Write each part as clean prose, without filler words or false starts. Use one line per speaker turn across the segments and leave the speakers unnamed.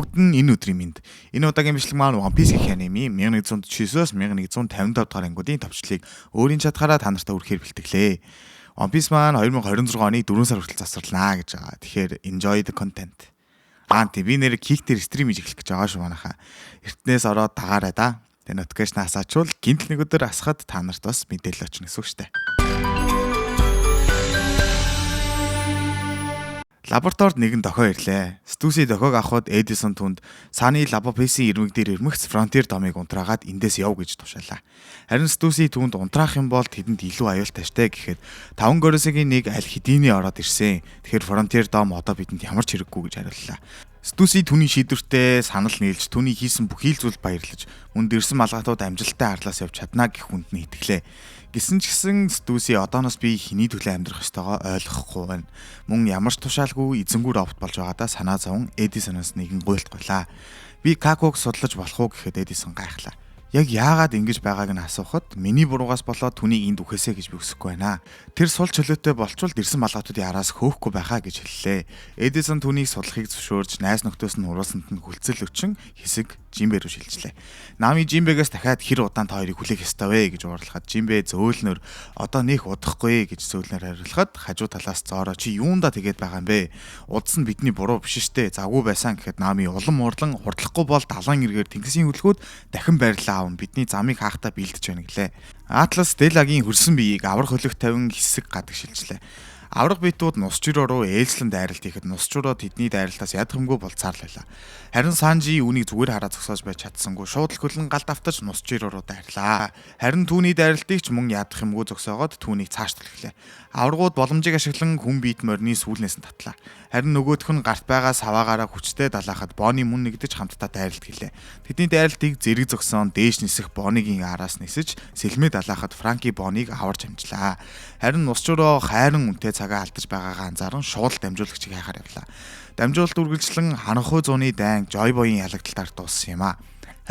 Бүгд нь энэ өдрийн мэнд. Энэ удаагийн бичлэг маань One Piece гэх аниме 1149-оос 1155 дахь ангуудын товчлыг өөрийн чадхаараа та нартай хүргэхээр бэлтгэлээ. One Piece маань 2026 оны 4 сар хүртэл засварлана гэж байгаа. Тэгэхээр enjoy the content. Би нэр кик дээр стрим хийж эхлэх гэж байгаа шүү манайхаа. Эртнээс ороод дагаарай да. Тэгээ notification асаачвал гинт нэг өдөр асахад та нарт бас мэдээлэл очно гэсэн үг шүү дээ. Лабораторид нэгэн дохио ирлээ. Стуси дохиог авахд Эдисон түнд Саны Лабопесийн ирмэг дээр ирмэгц Фронтир домыг унтраагаад эндээс яв гэж тушаалаа. Харин Стуси түнд унтраах юм бол тэдэнд илүү аюултай штэ гэхэд 5 горосгийн нэг аль хэдийнэ ороод ирсэн. Тэгэхээр Фронтир дом одоо бидэнд ямар ч хэрэггүй гэж хариуллаа. Стуси түүний шийдвэртээ санал нийлж түүний хийсэн бүхий л зүйл баярлаж мөн дэрсэн малгайтууд амжилттай арлаас явж чадна гэх хүнд нь итгэлээ. Гэсэн ч гэсэн Стуси одооноос би хэний төлөө амьдрах ёстойгоо ойлгохгүй байна. Мөн ямар ч тушаалгүй эзэнгүүр овт болж байгаадаа санаа зовн Эдисоноос нэгэн гуйлтгуулаа. Би Какуг судлаж болох уу гэхэд Эдисон гайхлаа. Яг яагаад ингэж байгааг нь асуухад миний буруугаас болоод түүнийг энд үхээсэ гэж би хүсэхгүй байна. Тэр сул чөлөөтэй болчвол дэрсэн малгайтуудын араас хөөхгүй байхаа гэж хэллээ. Эдисон түүнийг судлахыг зөвшөөрж найз нөхдөөс нь уруулсанд нь хүлцэл өчн хэсэг Жимбэ рүү шилжлээ. Нами Жимбэгээс дахиад хэр удаан та хоёрыг хүлээх ёстой вэ гэж уурлахад Жимбэ зөөлнөр одоо нэх удахгүй гэж зөөлнөр хариулахад хажуу талаас Зоро чи юунда тэгээд байгаа юм бэ? Удас нь бидний буруу биш штэ. Завгүй байсан гэхэд Нами улам уурлан хурдлахгүй бол далайн эргээр тэнгисийн хөлгүүд дахин байрлаа аав бидний замыг хаахтаа бэлдэж байна гэлээ. Атлас Делагийн хөрсөн биеийг аврах хөлөг тавин хэсэг гадаг шилжлээ. Аврах биетүүд нусчроо руу ээлжлэн дайралт хийхэд нусчроо тэдний дайралтаас ядгамгүй болцаарлаа. Харин Санжи үүнийг зүгээр хараа зогсоож байж чадсангүй шууд л хөлн галд автаж нусчроо руу дайрлаа. Харин түүний дайралтыг ч мөн ядах юмгүй зогсоогоод түүнийг цааш төлөхлээ. Аврагууд боломжийг ашиглан хүн биет морины сүүлнээс нь татлаа. Харин нөгөөх нь гарт байгаа саваагаараа хүчтэй далаахад Бони мөн нэгдэж хамтдаа дайралт гэлээ. Тэдний дайралтыг зэрэг зогсоон дээш нисэх Бонигийн араас нисэж сэлмээ далаахад Франки Бониг аварж амжлаа. Харин нусчроо хайран үнтэй цагаа алдаж байгаагаа анзааран шууд дамжуулагчийг хайхаар явлаа. Дамжуулалт үргэлжлэн ханхуй зууны дайн Жойбогийн ялагдалтаар дууссан юм а.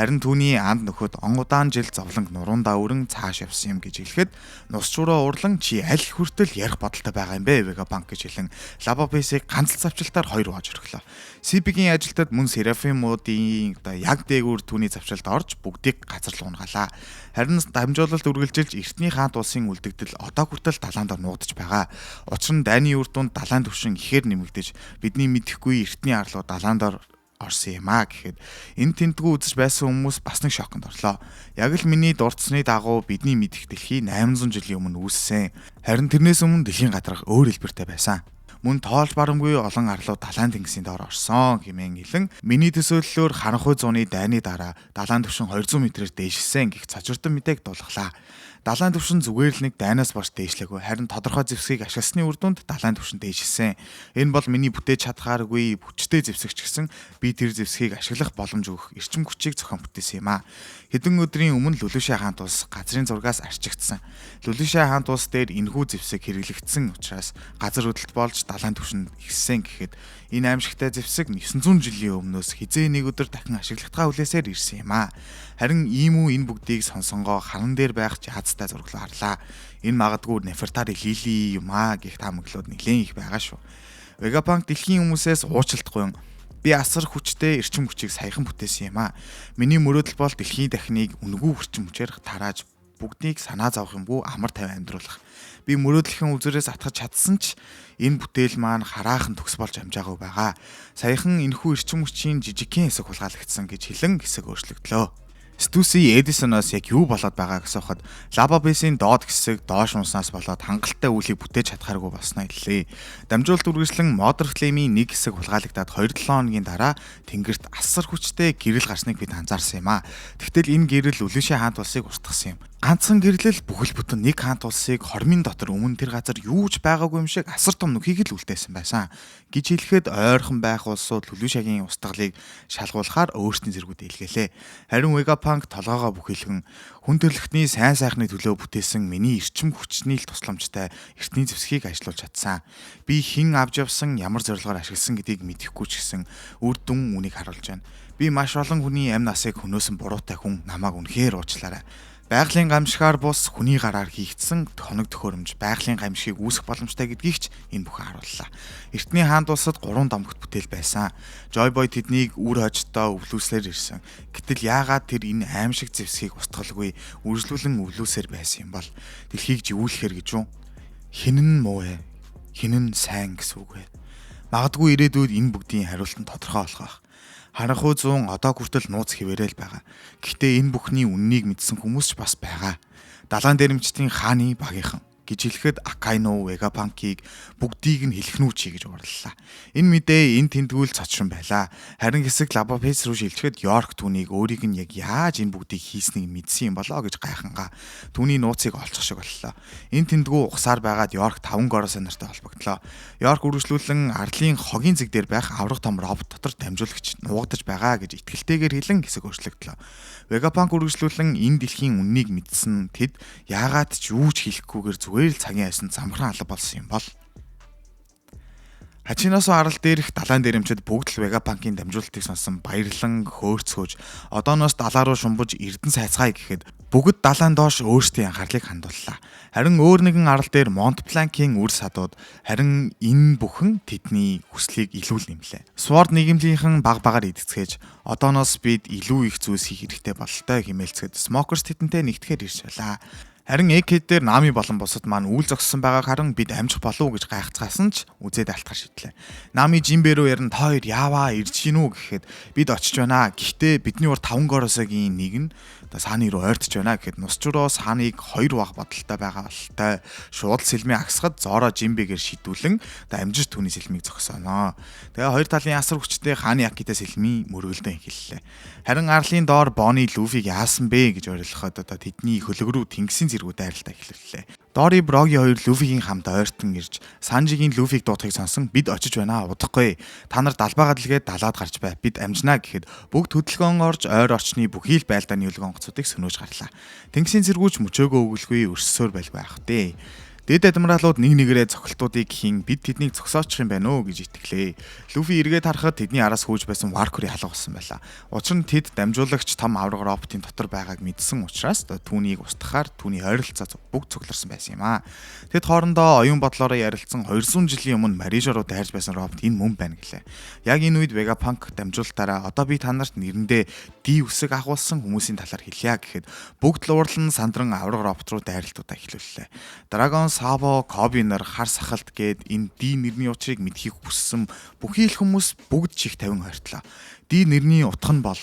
Харин түүний анд нөхөд он удаан жил зовлонг нуруунд даавран цааш явсан юм гэж хэлэхэд нусчроо урлан чи аль хүртэл ярих бодолтой байгаа юм бэ Вегапанк гэж хэлэн Лабопесийг ганц л завчилтаар хоёр угааж өглөө. Сипигийн ажилтад мөн Серафимуудын яг дээгүүр түүний завчилд орж бүгдийг газар руу унгаалаа. Харин дамжуулалт үргэлжилж Эртний хаант улсын үлдэгдэл одоо хүртэл далаанд нуугдж байгаа. Учир нь дайны үр дүнд далайн түвшин ихээр нэмэгдэж бидний мэдэхгүй Эртний арлуу далаанд орсон юм а гэхэд энэ тэмдгүү үзэж байсан хүмүүс бас нэг шоконд орлоо. Яг л миний дурдсны дагуу бидний мэдэх дэлхий 800 жилийн өмнө үүссэн. Харин тэрнээс өмнө дэлхийн гадарх өөр хэлбэртэй байсан. Мөн тоолж барамгүй олон арлуу далайн тэнгисийн доор орсон хэмээн хэлэн миний төсөөллөөр харанхуй зууны дайны дараа далайн түвшин 200 м-ээр дээшилсэн гэх цочирдон мэдээг дуулгалаа. Далайн түвшин зүгээр л нэг дайнаас борч дээшлээгүй харин тодорхой зэвсгийг ашигласны үр дүнд далайн түвшин дээшилсэн. Энэ бол миний бүтээж чадхааргүй хүчтэй зэвсэгч гэсэн би тэр зэвсгийг ашиглах боломж өгөх эрчим хүчийг зохион бүтээсэн юм а. Хэдэн өдрийн өмнө Лүлүшэ хаант улс газрын зургаас арчигдсан. Лүлүшэ хаант улс дээр энэхүү зэвсэг хэрэглэгдсэн учраас газар хөдлөлт болж далайн түвшин ихссэн гэхэд энэ аимшигтай зэвсэг 900 жилийн өмнөөс хизээ нэг өдөр дахин ашиглалтаа хүлээсээр ирсэн юм а. Харин ийм үү энэ бүгдийг сонсонгоо харан дээр байх жаацтай зурглаа харлаа. Энэ магадгүй Нефертари Лили юм а гэх таамаглууд нэлээд их байгаа шүү. Вегапанк дэлхийн хүмүүсээс уучлалтгүй би асар хүчтэй эрчим хүчийг саяхан бүтээсэн юм а. Миний мөрөөдөл бол дэлхийн дахныг үнэгүй эрчим хүчээр тарааж бүгдийг санаа зовох юмгүй амар тайван амьдруулах. Би мөрөөдлөхийн үзүүрээс атгах чадсан ч энэ бүтээл маань хараахан төгс болж амжаагүй байгаа. Саяхан энэхүү эрчим хүчийн жижигхэн хэсэг хулгайлагдсан гэж хэлэн хэсэг өөрчлөгдлөө. Стуси Эдисоноос яг юу болоод байгааг асуухад Лабопесийн доод хэсэг доош унснаас болоод хангалттай үлийг бүтээж чадхааргүй болсноо хэллээ. Дамжуулалт үргэлжлэн Модерфлемийн нэг хэсэг хулгайлагдаад 2-7 хоногийн дараа тэнгэрт асар хүчтэй гэрэл гарсныг бид анзаарсан юм а. Тэгтэл энэ гэрэл Лүлүшэ хаант улсыг устгасан юм. Ганцхан гэрлэл бүхэл бүтэн нэг хаант улсыг хормын дотор өмнө тэр газар юу ч байгаагүй юм шиг асар том нүхийг л үлдээсэн байсан гэж хэлэхэд ойрхон байх улсууд Лүлүшэгийн устгалыг шалгуулахаар өөрсдийн зэргүүд илгээлээ. Харин Вегапанк толгоогоо бүхэлхэн хүн төрлөختний сайн сайхны төлөө бүтээсэн миний эрчим хүчний л тусламжтай эртний зэвсгийг ажиллуулж чадсан. Би хэн авч явсан ямар зорилгоор ашигласан гэдгийг мэдэхгүй ч гэсэн үр дүн үнийг харуулж байна. Би маш олон хүний амь насыг хөнөөсөн буруутай хүн намайг үнэхээр уучлаарай. Байгалийн гамшигаар бус хүний гараар хийгдсэн хоног төхөөрөмж байгалийн гамшигыг үүсгэх боломжтой гэдгийг ч энэ бүхэн харууллаа. Эртний хаанд улсад 3 домогт бүтээл байсан. Joyboy тэднийг үр хожтой өвлүүлсээр ирсэн. Гэтэл яагаад тэр энэ аимшиг зэвсгийг устгалгүй үржлүүлэн өвлүүлсээр байсан юм бол дэлхийг живүүлэхээр гэж үү? Хэн нь муу вэ? Хэн нь сайн гэсэн үг вэ? Магадгүй ирээдүйд энэ бүгдийн хариулт нь тодорхой болох байх. Харанхуй зүүн одоо хүртэл нууц хിവэрэл байгаа. Гэхдээ энэ бүхний үннийг мэдсэн хүмүүс ч бас байгаа. Далайн дээрэмчдийн хааны багийнхан гэж хэлэхэд Akainu, Vegapunk-ийг бүгдийг нь хэлхнүү чи гэж уурлалаа. Энэ мэдээ энэ тэмдгүүл цочрон байлаа. Харин хэсэг Lava Face руу шилжихэд York түүнийг өөрийг нь яг яаж энэ бүгдийг хийснийг мэдсэн юм болоо гэж гайхангаа түүний нууцыг олчих шиг боллоо. Энэ тэмдгүү ухсаар байгаад York 5 гороос нартай холбогдлоо. York үргэлжлүүлэн арлын хогийн зэг дээр байх аврах том робот дотор дамжуулагч нуугдаж байгаа гэж итгэлтэйгээр хэлэн хэсэг өөрчлөгдлөө. Vegapunk үргэлжлүүлэн энэ дэлхийн үннийг мэдсэн тэд яагаад ч юу ч хийхгүйгээр зүгээр л цагийн айсанд замхран алга болсон юм бол Хачинасоо арал дээрх далайн дээрэмчид бүгд л Vegapunk-ийн дамжуулалтыг сонсон баярлан хөөрцгөөж одооноос далаа руу шумбаж эрдэн сайцгаая гэхэд бүгд далайн доош өөрсдийн анхаарлыг хандууллаа. Харин өөр нэгэн арал дээр Mont Blanc-ийн үр садууд харин энэ бүхэн тэдний хүслийг илүү л нэмлээ. Sword нийгэмлийнхэн баг багаар эдгэцгээж одооноос бид илүү их зүйлс хийх хэрэгтэй бололтой хэмээлцгээд Smokers тэдэнтэй нэгтгэхээр ирж байлаа. Харин Egghead дээр Nami болон бусад маань үйл зогссон байгааг харан бид амжих болов уу гэж гайхацгаасан ч үзээд алтгар шидлээ. Nami Jinbe руу яран та хоёр яаваа ирж гинүү гэхэд бид очиж байна. Гэхдээ бидний урд 5 горосогийн нэг нь Сааны руу ойртож байна гэхэд нусчуроо Сааныг 2 баг бодолтой байгаа бололтой. Шууд сэлмийн агсахад Zoro Jinbe-гээр шидүүлэн амжиж түүний сэлмийг зогсооно. Тэгээ хоёр талын асар хүчтэй хааны Akiта сэлмийн мөргөлдөн эхэллээ. Харин арлын доор Bonnie Luffy-г яасан бэ гэж орилоход тэдний хөлөг рүү тэнгисийн зэргүүд дайралтаа эхлэллээ. Дори Brogy хоёр Luffy-гийн хамт ойртон ирж Sanji-гийн Luffy-г дуудахыг сонсон бид очиж байна удахгүй. Та нар далбаа гадалгээд далаад гарч бай. Бид амжнаа гэхэд бүгд хөдөлгөөн орж ойр орчны бүхий л байлдааны үлгэн гоцуудыг сөнөөж гарлаа. Тэнгисийн зэргүүч мөчөөгөө өгөлгүй өрссөөр байлгүй байх дээ. Дэд адмиралууд нэг нэгээрээ цохилтуудыг хийн бид тэднийг зогсоочих юм байна уу гэж итгэлээ. Luffy эргээд харахад тэдний араас хөөж байсан Warcry халга болсон байлаа. Учир нь тэд дамжуулагч том авраг роботын дотор байгааг мэдсэн учраас түүнийг устгахаар түүний ойролцоо бүгд цугларсан байсан юм аа. Тэд хоорондоо оюун бодлороо ярилцсан 200 жилийн өмнө Marija руу дайрж байсан робот энэ мөн байна гэлээ. Яг энэ үед Vegapunk дамжуулалтаараа одоо би та нарт нэрэндээ D үсэг агуулсан хүмүүсийн талаар хэлье гэхэд бүгд л уурлан сандран авраг робот руу дайралтуудаа эхлүүллээ. Dragon Sabo, Kobe нар хар сахалт гээд энэ D нэрний учрыг мэдхийг хүссэн бүхий л хүмүүс бүгд чих 50 хортлоо. D нэрний утга нь бол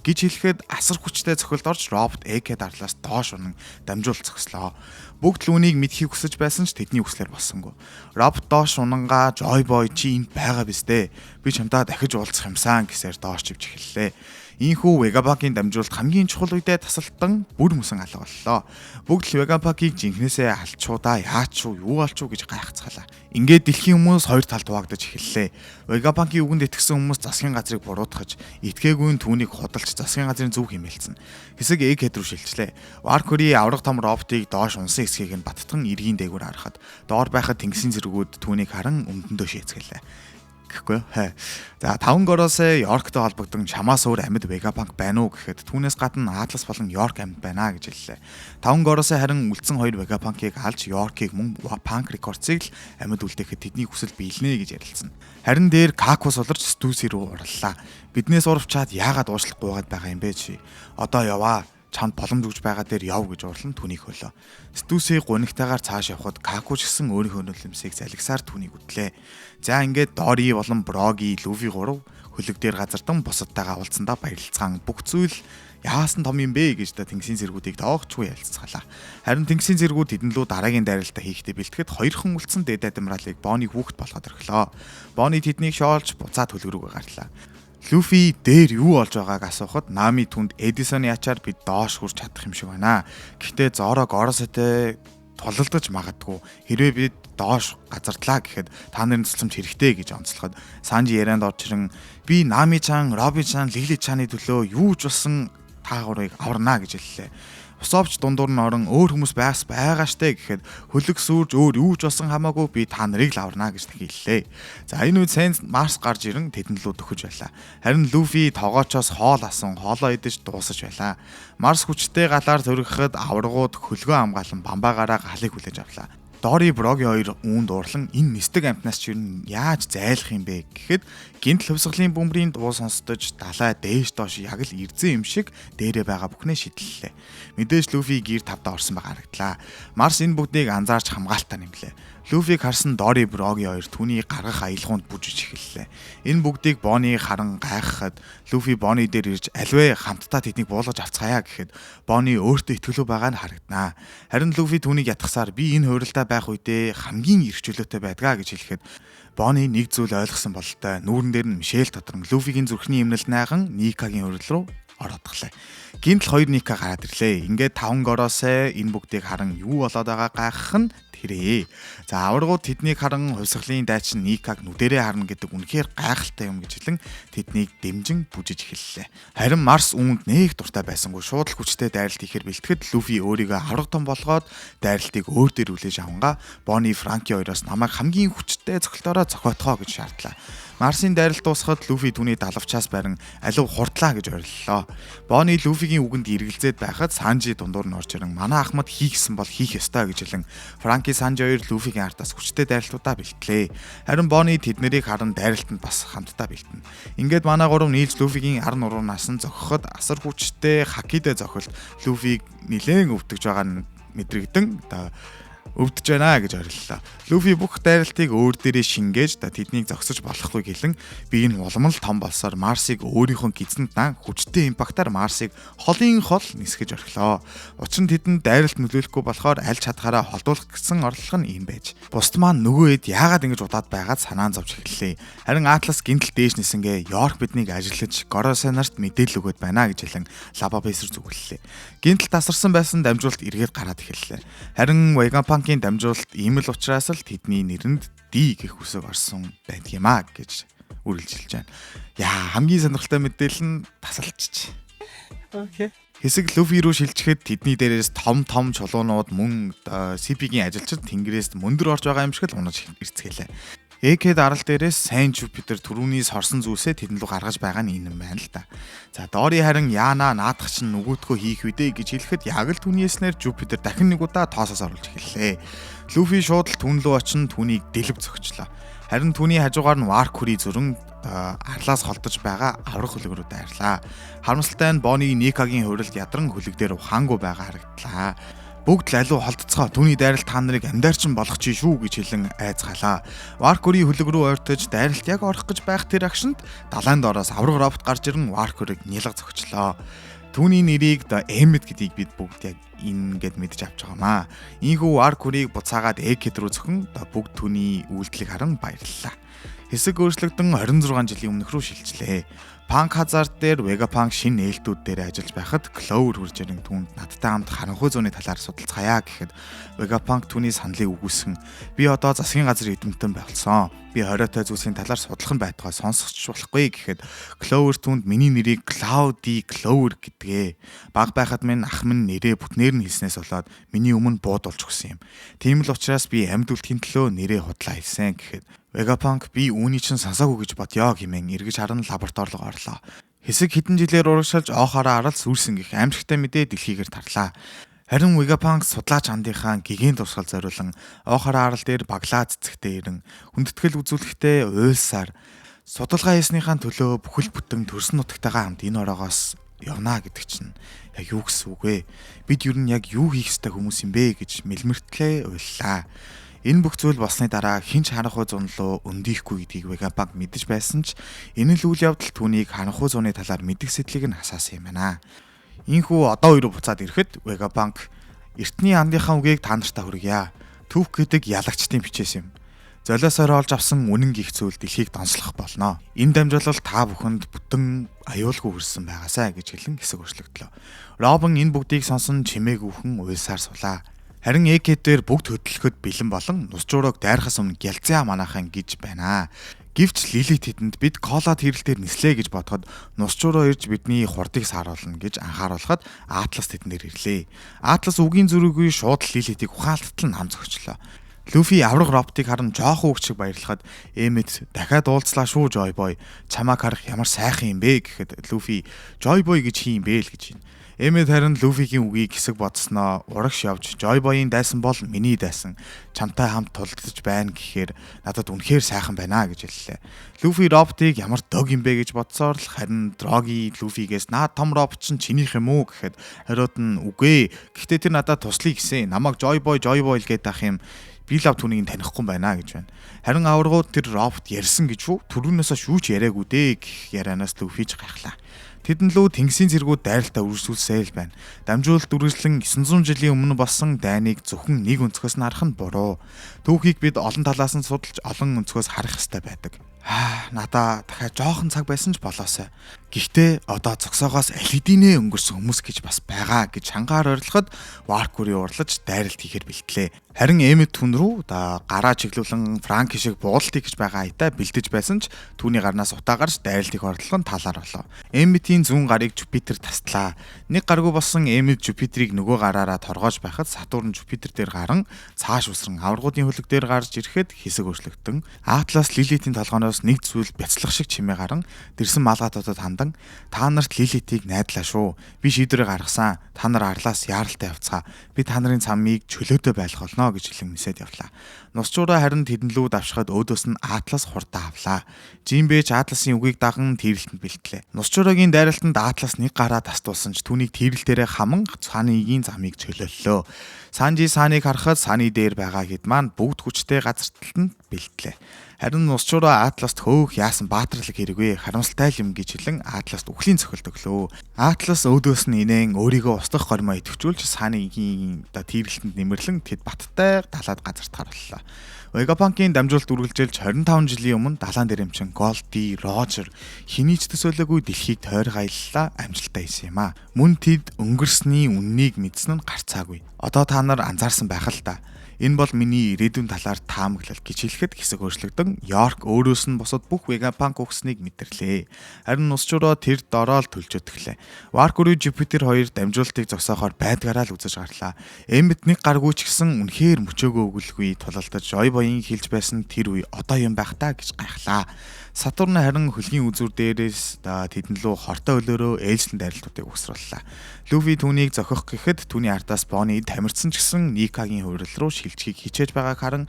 гэж хэлэхэд асар хүчтэй цохилд орж робот Egghead арлаас доош унан дамжуулт зогслоо. Бүгд л үнийг мэдхийг хүсэж байсан ч тэдний хүслээр болсонгүй. Робот доош унангаа Joyboy чи энд байгаа биз дээ. Би чамтай дахиж уулзах юмсан гэсээр доош чивж эхэллээ. Ийхүү Vegapunk-ийн дамжуулалт хамгийн чухал үедээ тасалтан бүр мөсөн алга боллоо. Бүгд л Vegapunk-ийг жинхнээсээ алчуудаа яач юу болч уу гэж гайхацгаалаа. Ингээд дэлхийн хүмүүс хоёр талд хуваагдаж эхэллээ. Vegapunk-ийн үгэнд итгэсэн хүмүүс засгийн газрыг буруутгаж, итгээгүй нь түүнийг худалч засгийн газрын зөв хэмээлцэн. Хэсэг Egghead рүү шилжлээ. Warcry авраг том роботыг доош унсан хэсгийг нь баттган эргийн дээгүүр харахад доор байхад тэнгисийн зэргүүд түүнийг харан өмдөндөө шийцгэлээ. Гэхгүй. За 5 гороосээ York-тэй холбогдсон чамаас өөр амьд Vegapunk байна уу гэхэд түүнээс гадна Atlas болон York амьд байна гэж хэллээ. 5 гороосээ харин үлдсэн 2 Vegapunk-ыг алж York-ыг мөн Punk Records-ыг л амьд үлдээхэд тэдний хүсэл биелнэ гэж ярилцсан. Харин дээр Kaku суларч Stussy руу урлаа. Биднээс урвчаад яагаад уушлахгүй байгаад байгаа юм бэ чи? Одоо яваа. Чамд боломж өгж байгаа дээр яв гэж уурлан түүнийг хөлөө. Stussy гунигтайгаар цааш явхад Kaku ч гэсэн өөрийнхөө нөлөөмсийг залгисаар түүнийг үдлээ. За ингээд Dory болон Brogy, Luffy 3 хөлөг дээр газардан бусадтайгаа уулзсандаа баярлцгаан бүх зүйл яасан том юм бэ гэж тэнгисийн зэргүүдийг тоогчгүй ялцгаалаа. Харин тэнгисийн зэргүүд тэдэн лүү дараагийн дайралтаа хийхдээ бэлтгэхэд хоёрхан үлдсэн дэд адмиралыг Bonnie хүүхэд болгоод орхилоо. Bonnie тэднийг шоолж буцаад хөлөг рүүгээ гарлаа. Luffy дээр юу болж байгааг асуухад Nami түнд Edison-ы ячаар бид доош хурж чадах юм шиг байна. Гэхдээ Zoro Gorosei-тэй тулалдаж магадгүй. Хэрвээ бид доош газартлаа гэхэд та нарын тусламж хэрэгтэй гэж онцлоход Sanji ярианд орж ирэн би Nami-чан, Robin-чан, Lily-чаны төлөө юу ч болсон та гурыг аварна гэж хэллээ. Усовч дундуур нь орон өөр хүмүүс байгаа штэ гэхэд хөлөг сүрж өөр юу ч болсон хамаагүй би та нарыг л аварна гэж хэллээ. За энэ үед Сен Марс гарч ирэн тэдэнд лүү төхөж байлаа. Харин Люфи тогоочоос хоол асан хоолоо идэж дуусаж байлаа. Марс хүчтэй галаар төрөхөд аваргууд хөлгөө хамгаалan бамбаагаараа галыг хүлээж авлаа. Дори Броги хоёр үүнд уурлан энэ нисдэг амтнаас ч яаж зайлах юм бэ гэхэд гинт хөвсгөлийн бөмбөрийн дуу сонсдож далай дээш доош яг л эрзэн юм шиг дээрээ байгаа бүхнээ шидлэлээ. Мэдээж Люфи гэр тавдаа орсон байгаа харагдлаа. Марс энэ бүгдийг анзаарч хамгаалтаа нэмлээ. Люфиг харсан Дори Броги хоёр түүний гаргах аялгаунд бүжиж эхэллээ. Энэ бүгдийг Бони харан гайхахад Люфи Бони дээр ирж альвэ хамтдаа тэднийг буулгаж авцгаая гэхэд Бони өөртөө итгэлгүй байгаа нь харагданаа. Харин Люфи түүнийг ятгахсаар би энэ хууралдаа байх үедээ хамгийн эрх чөлөөтэй байдгаа гэж хэлэхэд Бони нэг зүйл ойлгосон бололтой. Нүүрэн дээр нь Мишель тодрон Люфигийн зүрхний эмнэлд найхан Никагийн хурал руу ороод. Гинтл хоёр Ника гараад ирлээ. Ингээд 5 гороосээ энэ бүгдийг харан юу болоод байгаа гайхах нь тэрээ. За аваргууд тэднийг харан хувьсгалын дайчин Никаг нүдэрээ харна гэдэг үнэхээр гайхалтай юм гэж хэлэн тэднийг дэмжин бүжиж эхэллээ. Харин Марс үүнд нэг дуртай байсангүй шууд л хүчтэй дайралт хийхээр бэлтгэд Люфи өөрийгөө авраг том болгоод дайралтыг өөр дээр үлээж аванга Бони Франки хоёроос намайг хамгийн хүчтэй цогцолтороо зохиотгоо гэж шаардлаа. Марсын дайралт дуусахад Люфи түүний далавчаас барин алив хурдлаа гэж ориллоо. Бони Люфигийн үгэнд эргэлзээд байхад Санжи дундуур нь орж ирэн манай ахмад хийхсэн бол хийх ёстой гэж хэлэн Франки Санжи хоёр Люфигийн артаас хүчтэй дайралтуудаа бэлтлээ. Харин Бони тэднэрийг харан дайралтанд бас хамтдаа бэлтэнэ. Ингээд манай гурав нийлж Люфигийн ар нуруунаас нь зогхоход асар хүчтэй хакидэ зохилт Люфиг нилээн өвтөж байгаа нь мэдрэгдэн өвдөж байна гэж ориллоо. Люфи бүх дайралтыг өөр дээрээ шингээж тэднийг зогсож болохгүй гэлэн би энэ улам л том болсоор Марсыг өөрийнхөө гизэнд дан хүчтэй импактаар Марсыг холын хол нисгэж орхилоо. Учир нь тэдэнд дайралт нөлөөлөхгүй болохоор аль чадхаараа холдуулах гэсэн орлого нь ийм байж. Бусд маань нөгөө хэд яагаад ингэж удаад байгаад санаан зовж эхэллээ. Харин Атлас гинтл дээш нисэнгээ Йорк биднийг ажиллаж Горосей нарт мэдээлэл өгöd байна гэж хэлэн Лабабесэр зүгэллээ. Гинтл тасарсан байсан дамжуулалт эргээд гараад эхэллээ. Харин Вегаpank-ийн дамжуулалт ийм л учраас л тэдний нэрэнд D гэх үсэг орсон байдгиймаа гэж үргэлжилж байна. Яа, хамгийн сонирхолтой мэдээлэл нь тасалчиж. Окей. Хэсэг Люфи рүү шилжихэд тэдний дээрээс том чулуунууд мөн CP-гийн ажилчид тэнгэрээс мөндөр орж байгаа юм шиг л унаж ирцгэлээ. Экэд арал дээрээс сайн Жупитер түрүүний сорсон зүйлсээ тэдэнд рүү гаргаж байгаа нь энэ юм байна л да. За Дори харин яана наадах чинь нөгөөдгөө хийх үдэ гэж хэлэхэд яг л түүний яснаар Жупитер дахин нэг удаа тоосоос оруулж эхэллээ. Люфи шууд л түн лөө очин түүнийг дэлб зөгчлөө. Харин түүний хажуугаар нь Варкури зүрэн арлаас холдож байгаа аврах хөлөг рүү дайрлаа. Харамсалтай нь Бони Никагийн хуралд ядран хөлөг дээр ухаангүй байгаа харагдлаа. Бүгд л алуу холдцгоо түүний дайралт та нарыг амьдаарчин болгох чи шүү гэж хэлэн айцгаалаа. Варкури хөлөг рүү ойртож дайралт яг орох гэж байх тэр агшинд далайн доороос авраг робот гарч ирэн Варкуриг нялга зогчлоо. Түүний нэрийг Эммет гэдгийг бид бүгд яг ингээд мэдж авч байгаамаа. Ийхүү Варкуриг буцаагаад Экэд рүү зөвхөн бүгд түүний үйлдэлийг харан баярлалаа. Хэсэг өөрчлөгдөн 26 жилийн өмнөх рүү шилжлээ. Punk Hazard дээр Vegapunk шинэ нээлтүүд дээр ажиллаж байхад Clover хурж ирэн түүнд надтай хамт харанхуй зууны талаар судалцгаая гэхэд Vegapunk түүний саналыг үгүйсгэн би одоо засгийн газар эдэмтэн болсон. Би хориотой зүйлсийн талаар судлах нь байтугай сонсохч болохгүй гэхэд Clover түүнд миний нэрийг Cloudy Clover гэдгээ. Баг байхад минь ах минь нэрээ бүтнээр нь хэлснээс болоод миний өмнө буудулж өгсөн юм. Тийм л учраас би амьд үлдэхийн төлөө нэрээ худлаа хэлсэн гэхэд Vegapunk би үүний чинь сансаагүй гэж бодё гэмэн эргэж харан лабораторид орлоо. Хэсэг хэдэн жилээр урагшилж оохороо арал сүрсэн гэх аимшигтай мэдээ дэлхийгээр тарлаа. Харин Vegapunk судлаач хандынхаа гэгээн тусгал зориулан оохороо арал дээр баглаа цэцэгтэй ирэн хүндэтгэл үзүүлэхдээ уйлсаар судалгаа хийснийхаа төлөө бүхэл бүтэн төрсөн нутагтайгаа хамт энэ ороогоос явна гэдэг чинь яг юу гэсэн үг вэ? Бид юу нь яг юу хийх ёстой хүмүүс юм бэ гэж мэлмэртлээ уйллаа. Энэ бүх зүйл болсны дараа хинч харанхуй зун руу өндийхгүй гэдгийг Vegapunk мэдэж байсан ч энэ л үйл явдал түүнийг харанхуй зууны талаар мэдэх сэтлийг нь хасаасан юм байна. Ийхүү одоо өөрөө буцаад ирэхэд Vegapunk эртний андынхаа үгийг та нартаа хүргье. Түүх гэдэг ялагчдын бичээс юм. Золиосоор олж авсан үнэн гих зүйл дэлхийг донслох болно. Энэ дамжуулал та бүхэнд бүтэн аюулгүй хүрсэн байгаасай гэж хэлэн хэсэг өршлөгдлөө. Робин энэ бүгдийг сонсон чимээгүйхэн уйлсаар сулаа. Харин Экэд дээр бүгд хөдөлгөхөд бэлэн болон нус жуураг дайрахаас өмнө гялцаа манайхан гэж байна. Гэвч Лилит тэдэнд бид колад хэрэлтээр нислээ гэж бодоход нусчураа ирж бидний хурдыг сааруулна гэж анхааруулхад Атлас тэднэр ирлээ. Атлас үгийн зүрхгүй шууд Лилитийг ухаалтал нам зөгчлөө. Люфи авраг роботыг харан жоохон үг шиг баярлахад Эммет дахиад уулзлаа шүү Joy Boy. Чамайг харах ямар сайхан юм бэ гэхэд Люфи Joy Boy гэж хий юм бэ л гэж байна. Эммет харин Люфигийн үгийг хэсэг бодсноо урагш явж Joy Boy-ийн дайсан бол миний дайсан. Чамтай хамт тулдаж байна гэхээр надад үнэхээр сайхан байна гэж хэллээ. Люфи роботыг ямар дог юм бэ гэж бодсоор л харин Дроги Люфигээс наа том робот чинь чинийх юм уу гэхэд хариуд нь үгүй. Гэхдээ тэр надад туслая гэсэн. Намайг Joy Boy л гээд ах юм. Би лав түүнийг танихгүй байна гэж байна. Харин аваргууд тэр робот ярьсан гэж үү? Түрүүнээс шүү ч яриаггүй дээ гэх ярианаас Люфиж гайхлаа. Тэдэн лөө тэнгисийн цэргүүд дайралтаа үргэлжлүүлсэй л байна. Дамжуулалт үргэлжлэн 900 жилийн өмнө болсон дайныг зөвхөн нэг өнцгөөс нь харах нь буруу. Түүхийг бид олон талаас нь судалж олон өнцгөөс харах ёстой байдаг. Надаа дахиад жоохон цаг байсан ч болоосай. Гэхдээ одоо цогсоогоос алидинэ өнгөрсөн хүмүүс гэж бас байгаа гэж хангаар ойрлоход Варкури урлаж дайралт хийхээр бэлтлээ. Харин Эммет түн рүү гараа чиглүүлэн Франки шиг буудалт хийж байгаа аятаа бэлдэж байсан ч түүний гарнаас утаа гарч дайралтыг орлох нь талаар болов. Эмметийн зүүн гарыг Жупитер таслаа. Нэг гаргүй болсон Эммет Жупитерийг нөгөө гараараа торгоож байхад Сатурн Жупитер дээр гарan цааш усран аваргуудын хөлөг дээр гарч ирэхэд хэсэг өөрчлөгдөн Атлас Лилитийн толгоноос нэг зүйл бяцлах шиг чимээ гарan дэрсэн малгайтуудад хандан та нарт Лилитийг найдлаа шүү. Би шийдвэрээ гаргасан. Та нар арлаас яаралтай явцгаа. Би та нарын цамыг чөлөөтэй байлгах болно гэж хэлэн нисээд явлаа. Нусчураа харин тэднлүү давшихад өөдөөс нь Атлас хурдаа авлаа. Жимбэч Атласын үгийг даган тэрэлтэнд бэлтлээ. Нусчурагийн дайралтанд Атлас нэг гараа тастуулсан ч түүнийг тэрэлтээрээ хаман Санигийн замыг чөлөөллөө. Санжи Саныг харахад Сани дээр байгаа хэд маань бүгд хүчтэй газарталтанд бэлтлээ. Харин нусчураа Атласт хөөх яасан баатарлаг хэрэгвэ харамсалтай юм гэж хэлэн Атласт үхлийн цохилт өглөө. Атлас өөдөөс нь инээн өөрийгөө устгах гормоо идэвхжүүлж Санигийн тэрэлтэнд нэмэрлэн тэд баттай далаад газарт харууллаа. Вегапанкийн дамжуулалт үргэлжилж 25 жилийн өмнө далайн дээрэмчин Голди, Рожер хинийч төсөөлөөгүй дэлхийг тойрог аяллаа амжилттай хийсэн юм а. Мөн тэд өнгөрсний үннийг мэдсэн нь гарцаагүй. Одоо та нар анзаарсан байх л та. Энэ бол миний ирээдүйн талаар таамаглал гэж хэлэхэд хэсэг өөрчлөгдөн Йорк өөрөөс нь босод бүх Вегапанк өгснгийг мэдэрлээ. Харин нусчураа тэр дороо л төлжөтглээ. Варкури Жупитер хоёр дамжуулалтыг зогсоохоор байдгаараа л үзэж гарлаа. Эммет нэг гаргүй ч гэсэн үнэхээр мөчөөгөө өгүүлгүй тулалдаж Joy Boy-ing хэлж байсан тэр үе одоо юм байх та гэж гайхлаа. Сатурн харин хөлгийн үзүр дээрээс тэдэн лөө хортой өлөөрөө ээлжлэн дайралтуудыг угсрууллаа. Люфи түүнийг зохих гэхэд түүний артаас Бони тамирцсан ч гэсэн Никагийн хувирал руу шилжихийг хичээж байгааг харан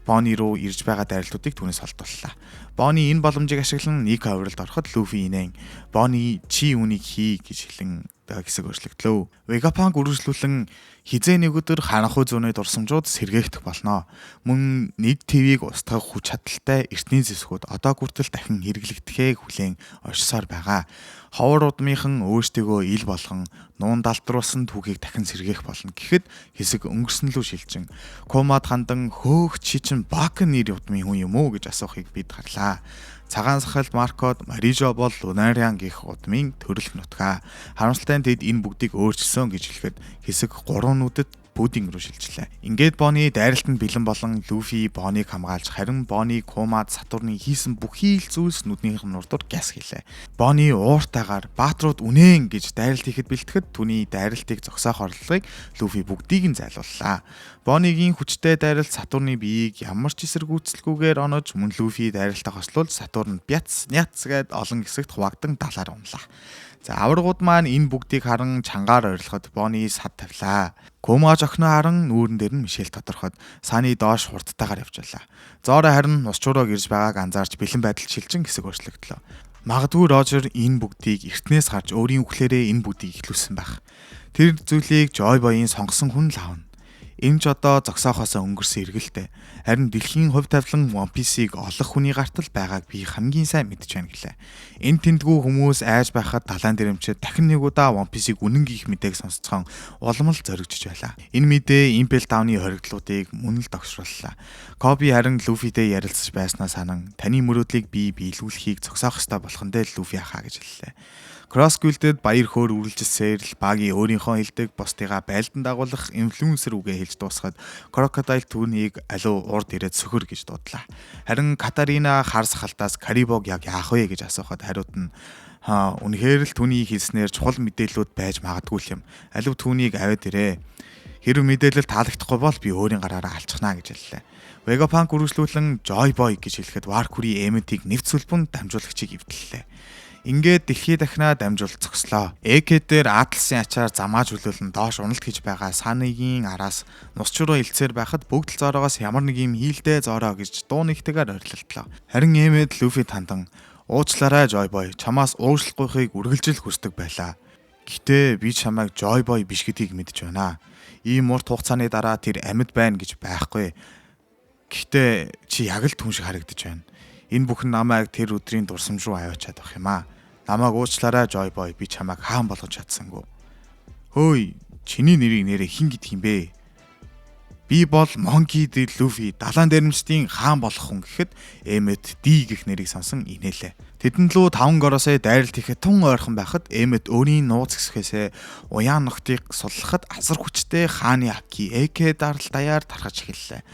Бони руу ирж байгаа дайралтуудыг түүнээс холдууллаа. Бони энэ боломжийг ашиглан Ника хувиралд ороход Люфи инээн Бони чи үүнийг хий гэж хэлэн хэсэг өөрчлөгдлөө. Вегапанк үргэлжлүүлэн хизээ нэг өдөр ханахуй зүүнээ дурсамжууд сэргээгдэх болно. Мөн нэг твийг устгах хүч чадалтай эртний зэвсгүүд одоо хүртэл дахин хэрэглэгдэхээ хүлээн оршсоор байгаа. Ховор удмынхан өөрсдийгөө ил болгон нуун далдруулсан түүхийг дахин сэргээх болно гэхэд хэсэг өнгөрсөн лөө шилжин Комад хандан хөөх чи чин Бакн нэр удмын хүн юм уу гэж асуухыг бид харлаа. Цагаан сахалт Маркод Марижо бол Лунариан гэх удмын төрөлх нутгаа. Харамсалтай нь тэд энэ бүгдийг өөрчилсөн гэж хэлэхэд хэсэг 3 нүдэд Пудинг руу шилжлээ. Ингээд Бони дайралтанд бэлэн болон Люфи Бониг хамгаалж харин Бони Комад Сатурны хийсэн бүхий л зүйлс нүднийх нурдуур гяс хийлээ. Бони ууртайгаар баатрууд үнэн гэж дайралт хийхэд бэлтгэхэд түүний дайралтыг зогсоох орлогыг Люфи бүгдийг нь зайлууллаа. Бонигийн хүчтэй дайралт Сатурны биеийг ямар ч эсэргүүцэлгүйгээр онож мөн Люфи дайралтаа хослол Сатурн бяц няц гээд олон хэсэгт хуваагдан далаар унлаа. За аваргууд маань энэ бүгдийг харан чангаар ойрлоход Бони сад тавилаа. Комаж охиноо харан нүүрэн дээр нь Мишель тодорхойд Саны доош хурдтайгаар явж байлаа. Зоора харин нусчураа гэрж байгааг анзаарч бэлэн байдалд шилжин хэсэг өөрчлөгдлөө. Магадгүй Рожер энэ бүгдийг эртнээс гарч өөрийн үхлээрээ энэ бүгдийг ихлүүлсэн байх. Тэр зүйлийг Joy Boy-ийн сонгосон хүн л аавна. Энэ ч одоо зогсоохоосоо өнгөрсөн эргэлтэй. Харин дэлхийн хувь тавилан One Piece-ийг олох хүний гартал байгааг би хамгийн сайн мэдж байна гэлээ. Энэ тэмдгүү хүмүүс айж байхад далайн дээрэмчид дахин нэг удаа One Piece-ийг үнэн гих мэдээг сонсцоон улам л зоригжж байлаа. Энэ мэдээ Impel Down-ы хоригдлуудыг мөн л догшрууллаа. Коби харин Luffy-тэй ярилцаж байснаа санан таны мөрөөдлийг би биелүүлэхийг зогсоох ёстой болохондээ Luffy хаа гэж хэллээ. Crossguild-д баяр хөөр үргэлжилсээр л багийн өөрийнхөө хэлдэг бусдыгаа байлдан дагуулах инфлюенсер үгээ хэлж дуусгаад Crocodile түүнийг алуу урд ирээд сөхөр гэж дуудлаа. Харин Катарина хар сахалтаас Карибог яг яах вэ гэж асуухад хариут нь үнэхээр л түүний хэлснээр чухал мэдээллүүд байж магадгүй юм. Алив түүнийг аваад ирээ. Хэрэв мэдээлэл таалагдахгүй бол би өөрийн гараараа алчхнаа гэж хэллээ. Vegapunk үргэлжлүүлэн Joy Boy гэж хэлэхэд Warcry Emmett-ийг нэвт сүлбэн дамжуулагчийг эвдэллээ. Ингээд дэлхий дахинаа дамжуул зогслоо. AK дээр Атласын ачаар замааж үлээлэн доош уналт хийж байгаа Санигийн араас нусч руу илцээр байхад бүгд л зоороогоос ямар нэг юм хийлдэ зороо гэж дуу нэгтэйгээр орилолтлоо. Харин Эмэд Люфи тандан уучлаарай Joy Boy, чамаас уушлахгүйхийг үргэлжил хүсдэг байлаа. Гэтэ би чамайг Joy Boy биш гэдгийг мэдэж байна. Ийм урт хугацааны дараа тэр амьд байна гэж байхгүй. Гэтэ чи яг л түн шиг харагдаж байна. Энэ бүхэн намайг тэр өдрийн дурсамж руу аваачаад байх юм аа. Намайг уучлаарай Joy Boy, би чамайг хаан болгож чадсангүй. Хөөй, чиний нэрийг нэрээ хин гэдг юм бэ? Би бол Monkey D. Luffy, далайн дээрэмчдийн хаан болох хүн гэхэд Emmet D гэх нэрийг сонсон инээлээ. Тэдэнд лүү 5 горосоо дайралт хийхэд тун ойрхон байхад Emmet өөрийн нууц хэсгээсээ уяан ногтыг суллахад асар хүчтэй хааны Aki AK даралт даяар тархаж эхэллээ.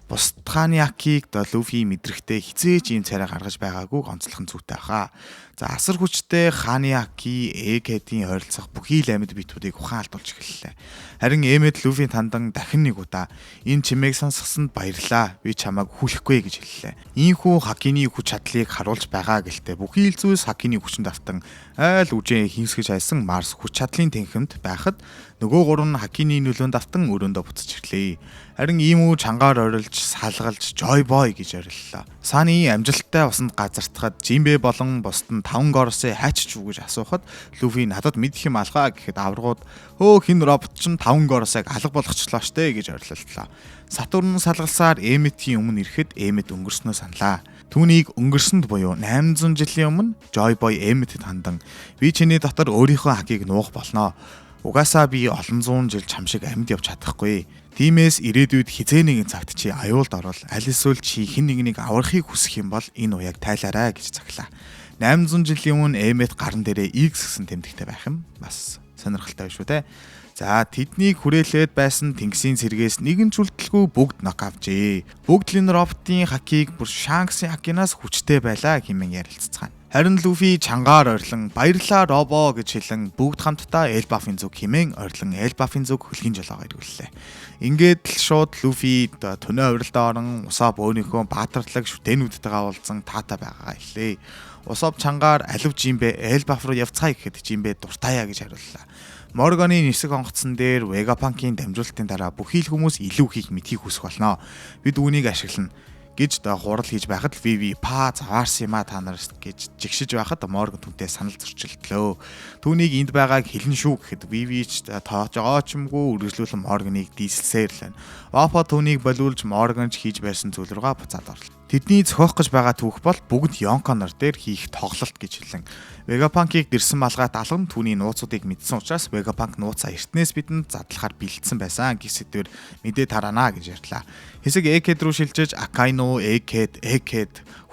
Бусд хааны Акиг Luffy мэдрэхтэй хизээж ийм царай гаргаж байгаагүй онцлохон зүйтэй хаа. За асар хүчтэй хааны Aki AK-ийн ойролцох бүхий л амьд битүүдийг ухаан алдуулж эхэллээ. Харин Emmet Luffy тандан дахин нэг удаа энэ чимээг сонсгосонд баярлаа. Би чамайг хүлэхгүй гэж хэллээ. Ийхүү Хакины хүч чадлыг харуулж байгаа гэлтэй бүхий л зүйлс Хакины хүчинд автан айл үжээ хийсгэж хайсан Марс хүч чадлын тэнхимд байхад нөгөө гурав нь Хакины нөлөөнд автан өрөөндөө буцаж ирлээ. Харин ийм үү чангаар орилж салгалж Joy Boy гэж ориллоо. Саны амжилттай усанд газартахад Жимбэ болон бусд нь 5 горосоо хайчиж үг гэж асуухад Luffy надад мэдэх юм алгаа гэхэд аврагууд хөө хин робот ч 5 горосыг алга болгочлоо штэ гэж орилолтлоо. Сатурн салгалсаар Emmet-ийн өмнө ирэхэд Emmet өнгөрснөө саналаа. Түүнийг өнгөрсөнд буюу 800 жилийн өмнө Joy Boy Emmet-д хандан би чиний дотор өөрийнхөө Акийг нуух болноо. Угаасаа би олон зуун жил чам шиг амьд явж чадахгүй. Тиймээс ирээдүйд хизээ нэгэн цагт чи аюулд орвол аль эсвэл чи хэн нэгнийг аврахыг хүсэх юм бол энэ уяаг тайлаарай гэж цаглаа. 800 жилийн өмнө Emmet гарн дээрээ X гэсэн тэмдэгтэй байх юм бас сонирхолтой шүү дээ. За тэднийг хүрээлээд байсан тэнгисийн сэргээс нэгэн чүлтэлгүй бүгд нок авжээ. Бүгд л энэ роботын Хакийг бүр Shanks-ийн Хакинаас хүчтэй байлаа хэмээн ярилццгаана. Харин Luffy чангаар ойрлон баярлаа робо гэж хэлэн бүгд хамтдаа Elbaf-ын зүг хэмээн ойрлон Elbaf-ын зүг хөлгийн жолоогоо иргүүллээ. Ингээд л шууд Luffy төнөө ойролдоо орон Усап өөрийнхөө баатарлаг шүтэнүүдтэйгээ уулзсан таатай байгаагаа хэллээ. Усап чангаар алив Жимбэ Elbaf руу явцгаая гэхэд Жимбэ дуртаяа гэж хариуллаа. Morgan-ы нисэг онгоцсон дээр Vegapunk-ийн дамжуулалтын дараа бүхий л хүмүүс илүү хийх мэдхийг хүсэх болно. Бид үүнийг ашиглана гэж хурал хийж байхад Vivi па заваарсан юм а та нар гэж жигшиж байхад Morgan түнтэй санал зөрчилдлөө. Түүнийг энд байгааг хэлнэ шүү гэхэд Vivi ч тоож байгаа ч юмгүй үргэлжлүүлэн Morgan-ыг дийсэлсээр л байна. Oppo түүнийг болиулж Morgan ч хийж байсан зүйл рүүгээ буцаад орлоо. Тэдний зохиох гэж байгаа түүх бол бүгд Yonko нар дээр хийх тоглолт гэж хэлэн Vegapunk-ыг дэрсэн малгайт алган түүний нууцуудыг мэдсэн учраас Vegapunk нууцаа эртнээс бидэнд задлахаар бэлдсэн байсан гэх сэдвээр мэдээ тараана гэж ярьлаа. Хэсэг AK руу шилжиж Akainu AK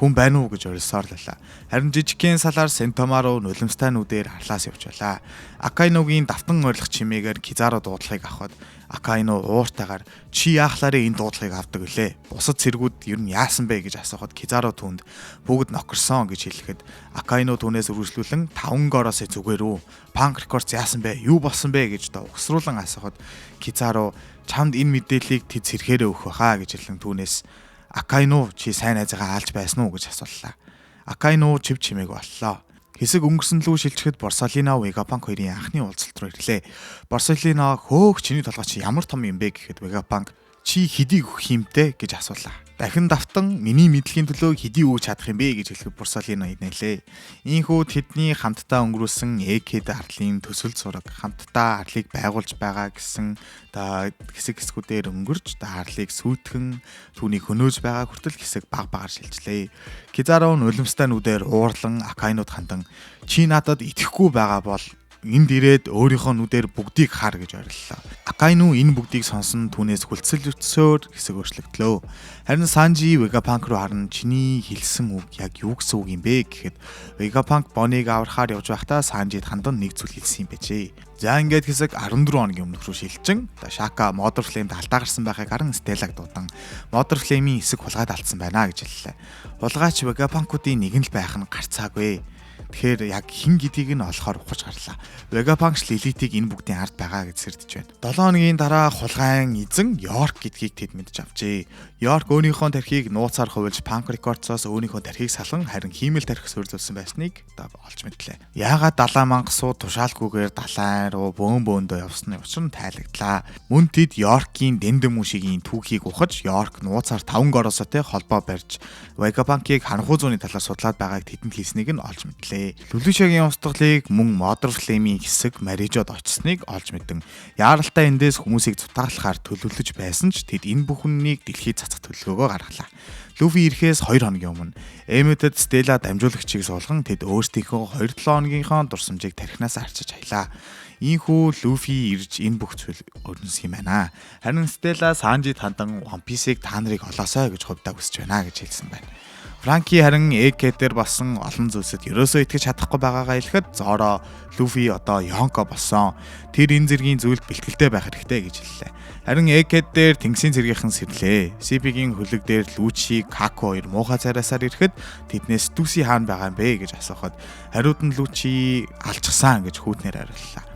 хүн байна уу гэж орилсоор лээ. Харин жижигхэн салаар Sentomaru нулимстай нүдээр харлаас явж байлаа. Akainuгийн давтан ойрлох чимээгээр Kizaru дуудлагыг авахд Akainu ууртайгаар чи яахлаараа энэ дуудлагыг авдаг вүлээ. Бусад цэргүүд ер нь яасан бэ гэж асуухад Kizaru түнд бүгд нокорсон гэж хэлэхэд Akainu түүнээс үргэлжлүүлэн 5 горосоо зүгээрүү Punk Records яасан бэ? Юу болсон бэ гэж угсруулан асуухад Kizaru чамд энэ мэдээллийг тэд сэрхээрээ өгөх байхаа гэж хэлэн түүнээс Akainu чи сайн найзаагаа алж байсан уу гэж асууллаа. Akainu чив чимээг боллоо. Хэсэг өнгөрсөн лүү шилжихэд Borsalino Vegapunk хоёрын анхны уулзалт руу ирлээ. Borsalino хөөх чиний толгой чи ямар том юм бэ гэхэд Vegapunk чи хэдийг өгөх юмтэй гэж асуулаа. Дахин давтан миний мэдлэгийн төлөө хэдий өгч чадах юм бэ гэж хэлэхэд Borsalino инээлээ. Ийхүү тэдний хамтдаа өнгөрүүлсэн AK-д арлын төсөл зураг хамтдаа арлыг байгуулж байгаа гэсэн хэсэг хэсгүүдээр өнгөрж арлыг сүйтгэн түүнийг хөнөөж байгаа хүртэл хэсэг баг багаар шилжлээ. Kizaru нулимстай нүдээр уурлан Akainu-д хандан чи надад итгэхгүй байгаа бол энд ирээд өөрийнхөө нүдээр бүгдийг хар гэж ориллоо. Акаину энэ бүгдийг сонсон түүнээс хүлцэлцөөр хэсэг өөрчлөгдлөө. Харин Санжи Vegapunk руу харан чиний хэлсэн үг яг юу гэсэн үг юм бэ гэхэд Vegapunk Bonnie-г аврахаар явж байхдаа Санжид хандан нэг зүйл хэлсэн юм байжээ. За ингээд хэсэг 14 хоногийн өмнөх рүү шилжин Шака Mother Flame-д алдаа гарсан байхыг харан Стеллаг дуудан Mother Flame-ийн хэсэг хулгайд алдсан байна гэж хэллээ. Хулгайч Vegapunk-уудын нэг нь л байх нь гарцаагүй. Тэгэхээр яг хин гэдгийг нь олохоор ухаж гарлаа. Vegapunk Lilith-ийг энэ бүгдийн ард байгаа гэж сэрдэж байна. 7 хоногийн дараа хулгайн эзэн York гэдгийг тэд мэдж авчээ. York өөрийнхөө тархийг нууцаар хувилж Punk Records-оос өөрийнхөө тархийг салан харин хиймэл тархи суурьлуулсан байсныг олж мэдлээ. Яагаад далай мангасууд тушаалгүйгээр далайн руу бөөндөө явсны учир нь тайлагдлаа. Мөн тэд York-ийн дэндэн мушигийн түүхийг ухаж York нууцаар 5 горосотой холбоо барьж Vegapunk-ийг харанхуй зууны талаар судлаад байгааг тэдэнд хэлснийг нь олж мэдлээ. Лүлүшагийн устгалыг мөн Mother Flame-ийн хэсэг Марижод очсныг олж мэдэн яаралтай эндээс хүмүүсийг зутгаалахаар төлөвлөж байсан ч тэд энэ бүхнийг дэлхийд цацах төлөвлөгөөгөө гаргалаа. Luffy ирэхээс 2 хоногийн өмнө Emmet-д Stella дамжуулагчийг суулган тэд өөрсдийнхөө 2-7 хоногийнхоо дурсамжийг тархинаас арчиж хаялаа. Ийхүү Luffy ирж энэ бүх зүйл өрнөсөн юм байна. Харин Stella Sanji хандан One Piece-ийг та нарыг олоосой гэж хувьдаа хүсэж байна гэж хэлсэн байна. Franky харин Egghead-ээр болсон олон зүйлсэд ерөөсөө итгэж чадахгүй байгаагаа хэлэхэд Zoro Luffy одоо Yonko болсон. Тэр энэ зэргийн зүйлд бэлтгэлтэй байх хэрэгтэй гэж хэллээ. Харин Egghead-дээр Тэнгисийн цэргийнхэн сэрлээ. CP-гийн хөлөг дээр Lucci, Kaku хоёр муухай царайсаар ирэхэд тэднээс Stussy хаана байгаа юм бэ гэж асуухад хариуд нь Lucci алчсан гэж хүүтнээр хариуллаа.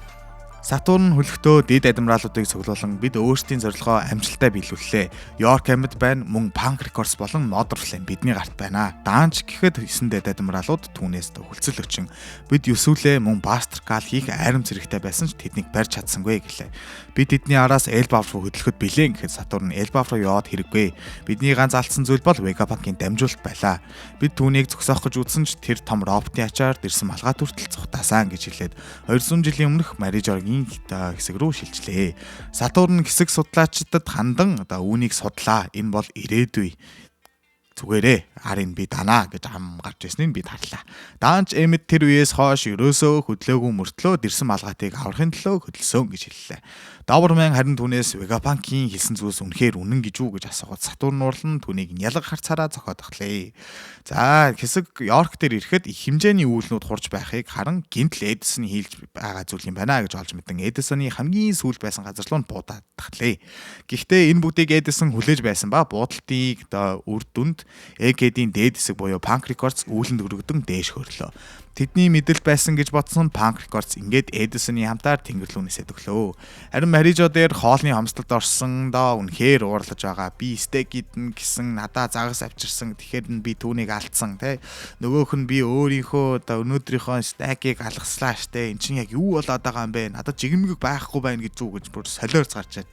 Сатурн хөлөгтөө дэд адмиралуудыг цуглуулan бид өөрсдийн зорилгоо амжилттай биелүүллээ. York амьд байна, мөн Punk Records болон Mother Flame бидний гарт байна. Даанч гэхэд 9 дэд адмиралууд түүнээс хөлцөл өчин. Бид Юсүлээ мөн Buster Call хийх айрам зэрэгтэй байсан ч тэднийг барьж чадсангүй гэлээ. Бид тэдний араас Elbaf руу хөдлөхөд билээ гэхэд Сатурн Elbaf руу яваад хэрэггүй. Бидний ганц алдсан зүйл бол Vegapunk-ийн дамжуулалт байлаа. Бид түүнийг зогсоох гэж үзсэн ч тэр том роботын ачаар дэрсэн малгай хүртэл цухтаасан гэж хэлээд 200 жилийн өмнөх Marijor-гийн хэсэг рүү шилжлээ. Сатурн хэсэг судлаачдад хандан үүнийг судлаа. Энэ бол ирээдүй. Зүгээрээ арийн би данаа гэж хам гарч ирснийг бид харлаа. Даанч Emmet тэр үеэс хойш ерөөсөө хөдлөөгүй мөртлөө дэрсэн малгайтыг аврахын төлөө хөдөлсөн гэж хэллээ. Doberman харин түүнээс Vegapunk-ийн хэлсэн зүйлс үнэхээр үнэн гэж үү гэж асуугаад Сатурн урлан түүнийг нялга харцаараа зохиодохлээ. За хэсэг York дээр ирэхэд их хэмжээний үүлнүүд хурж байхыг харан гинтл Edison хийлж байгаа зүйл юм байна гэж олж мэдэн Edison-ы хамгийн сүүл байсан газар руу буудахлээ. Гэхдээ энэ бүгдийг Edison хүлээж байсан ба буудалтыг үр дүнд Egghead-ийн дээд хэсэг буюу Punk Records үүлэнд өргөдөн дээш хөрлөө. Тэдний мэдэл байсан гэж бодсон Punk Records ингээд Edison-ы хамтаар тэнгэр-лүүнээсээ төглөө. Харин Marijor дээр хоолны хомсдолд орсон доо үнэхээр уурлаж байгаа. Би стейк идэн гэсэн надаа загас авчирсан. Тэгэхээр нь би түүнийг алдсан тий. Нөгөөх нь би өөрийнхөө өнөөдрийнхөө стейкийг алгаслаа штэ. Эн чинь яг юу болоод байгаа юм бэ? Надад жигмэг байхгүй байна гэж зүг гэж бүр солиорц гарчаад.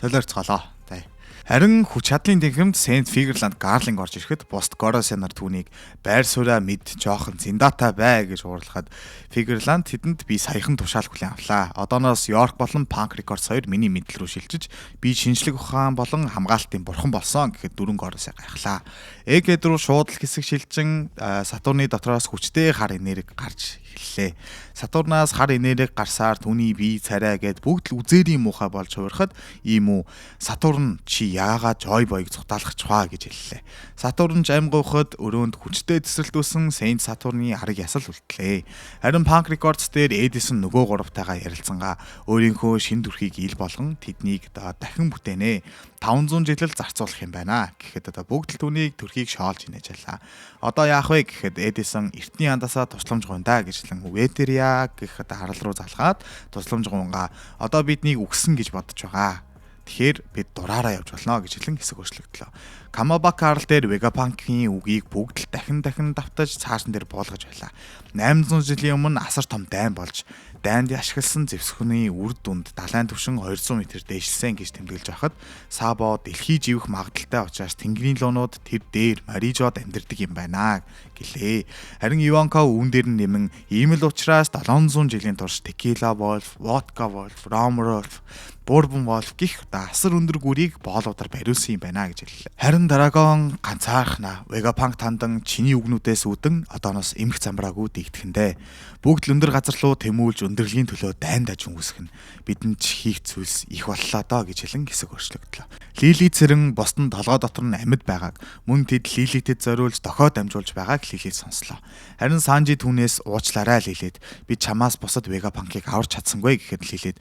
Солиорцголоо. Тий. Харин хүч чадлын тэнхимд Saint Figureland Garling орж ирэхэд бусд Gorosei нар түүнийг байр сууриа мэд жоохон зиндаатай бай гэж уурлахад Figureland тэдэнд би саяхан тушаал хүлээн авлаа. Одооноос York болон Punk Records хоёр миний мэдл рүү шилжиж би шинжлэх ухаан болон хамгаалтын бурхан болсон гэхэд дөрөн Gorosei гайхлаа. Egghead руу шууд л хэсэг шилжин Сатурны дотроос хүчтэй хар энерги гарч хэллээ. Сатурнаас хар энерги гарсаар түүний бие царай гэд бүгд л үзээрийн муухай болж хувирахад ийм үү Сатурн чи яагаад Joy Boy-г цутаалгах чваа гэж хэллээ. Сатурн жамгуухад өрөөнд хүчтэй төсрэлдүүлсэн Saint Saturn-ы арыг ясал үлдлээ. Харин Punk Records дээр Edison нөгөө гуравтайгаа ярилцсангаа өөрийнхөө шин дүрхийг ил болгон тэднийг дахин бүтээнэ. 500 жилэл зарцуулах юм байна. Гэхэд бүгд л түүнийг төрхийг шоолж инээж байлаа. Одоо яах вэ гэхэд Edison эртний андасаа тусламж гуйндаа гэжлэн Veteria гэх харал руу залгаад тусламж гуйнгаа одоо биднийг үгсэн гэж бодож байгаа. Тэгэхээр бид дураараа явж болно гэж хэлэн хэсэг өөрчлөгдлөө. Kamabaka арал дээр Vegapunk-ийн үгийг бүгд л дахин давтаж цаашин дээр буулгаж байлаа. 800 жилийн өмнө асар том дайн болж дайнд ашигласан зэвсэгний үр дүнд далайн түвшин 200 м дээшилсэн гэж тэмдэглэж байхад Sabo дэлхий живэх магадaltaй учраас тэнгэрийн луунууд тэр дээр Marijod амьдардаг юм байна гэлээ. Харин Yonko үүн дээр нь нэмэн ийм л учраас 700 жилийн турш Tequila Wolf, Vodka Wolf, Rum Wolf, Bourbon Wolf гэх асар өндөр гүрийг боолуудаар бариулсан юм байна гэж хэллээ. Харин Iron Dragon ганцаархнаа Vegapunk тандан чиний үгнүүдээс үүдэн одооноос эмх замбраагүй дийгдэхэндээ бүгд л өндөр газар руу тэмүүлж өндөрлөгийн төлөө дайн дажин үүсгэн бидэнд ч хийх зүйлс их боллоо доо гэж хэлэн хэсэг өршлөгдлөө. Лили цэрэн босдон толгой дотор нь амьд байгааг мөн тэд Лилитэд зориулж дохиод дамжуулж байгааг Лили сонслоо. Харин Санжи түүнээс уучлаарай Лилид би чамаас бусад Vegapunk-ыг аварч чадсангүй гэхэд Лилид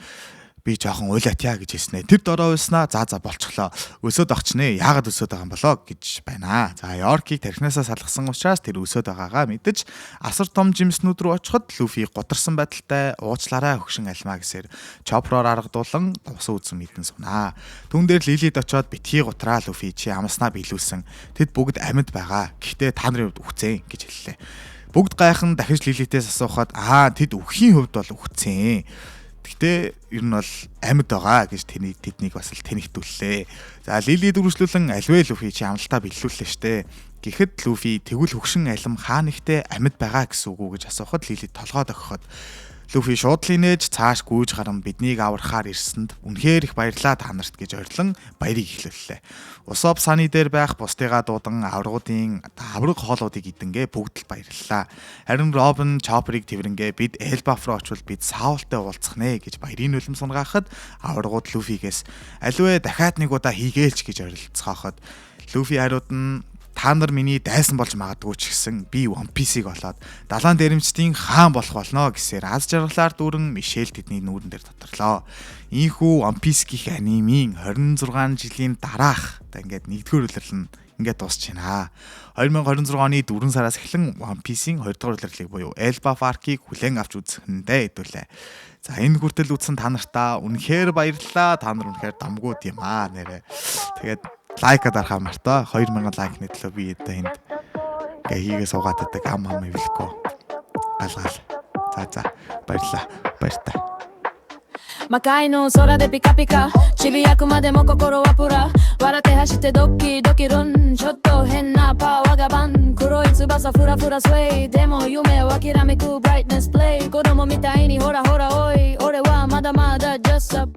би жоохон уйлаатья гэж хэлснэ. Тэр дорой уйснаа. За болчихлоо. Өсөд огчнээ. Яагаад өсөд байгаа юм болоо гэж байна. За York-ийг тархинасаа салгасан учраас тэр өсөд байгаагаа мэдэж асар том жимснүүд рүү очиход Luffy гутарсан байдалтай уучлаарай хөгшин альмаа гэсээр Chopper-оор аргадуулан усан үзэн мэдэн сунаа. Түүн дээр Lily-д очиод битгий гутраа Luffy чи амснаа биелүүлсэн. Тэд бүгд амьд байгаа. Гэхдээ та нарын хувьд үхцэн гэж хэллээ. Бүгд гайхан дахиж Lily-тээс асуухад тэд үхийн хувьд бол үхцэн. Гэтэ ер нь бол амьд байгаа гэж тэднийг бас л тэнэгтүүллээ. За Лили дөрвөлжлүүлэн альвэ Luffy чи амлалтаа бэллүүллээ штэ. Гэхэд Luffy тэгвэл хөгшин алим хаа нэгтээ амьд байгаа гэсэн үг үү гэж асуухад Лили толгой дохиход Luffy шууд л инээж цааш гүйж гарan биднийг аврахаар ирсэнд үнэхээр их баярлаа та нарт гэж орилон баярыг ихлүүллээ. Усоп саны дээр байх бусдыгаа дуудан аврагуудын авраг хоолуудыг идэнгээ бүгд л баярлалаа. Харин Robin Chopper-ыг тэрнгээ бид Elbaf руу очвол бид Saul-тай уулзах нэ гэж баярын үлэм сунгаахад аврагууд Luffy-гээс аливаа дахиад нэг удаа хийгээлч гэж орилцоход Luffy хариуд нь та нар миний дайсан болж магадгүй ч гэсэн би One Piece-ийг олоод далайн дээрэмчдийн хаан болох болно гэсээр аз жаргалаар дүүрэн Мишель тэдний нүүрэн дээр доторлоо. Ийхүү One Piece гих анимийн 26 жилийн дараах ингээд нэгдүгээр улирал нь ингээд дуусч байна. 2026 оны 4 сараас эхлэн One Piece-ийн 2 дугаар улирлыг буюу Elbaf Arc-ийг хүлээн авч үзэхэндээ хэдүүлээ. За энэ хүртэл үзсэн та нартаа үнэхээр баярлалаа. Та нар үнэхээр дамгууд юм нэрээ. Тэгээд лайка дарахаа мартаа 2000 лайк нэтлөө би одоо энд гээ хийгээ суугаад байдаг ам ивэлэхгүй галгал. За баярлаа. Баяртай.
魔界の空でピカピカちびやくまでも心はプラ笑って走ってドキドキルンちょっと変なパワーがバン黒い翼フラフラスウェイでも夢を諦めくブライトネスプレイ子供みたいにほらほらおい俺はまだまだ just a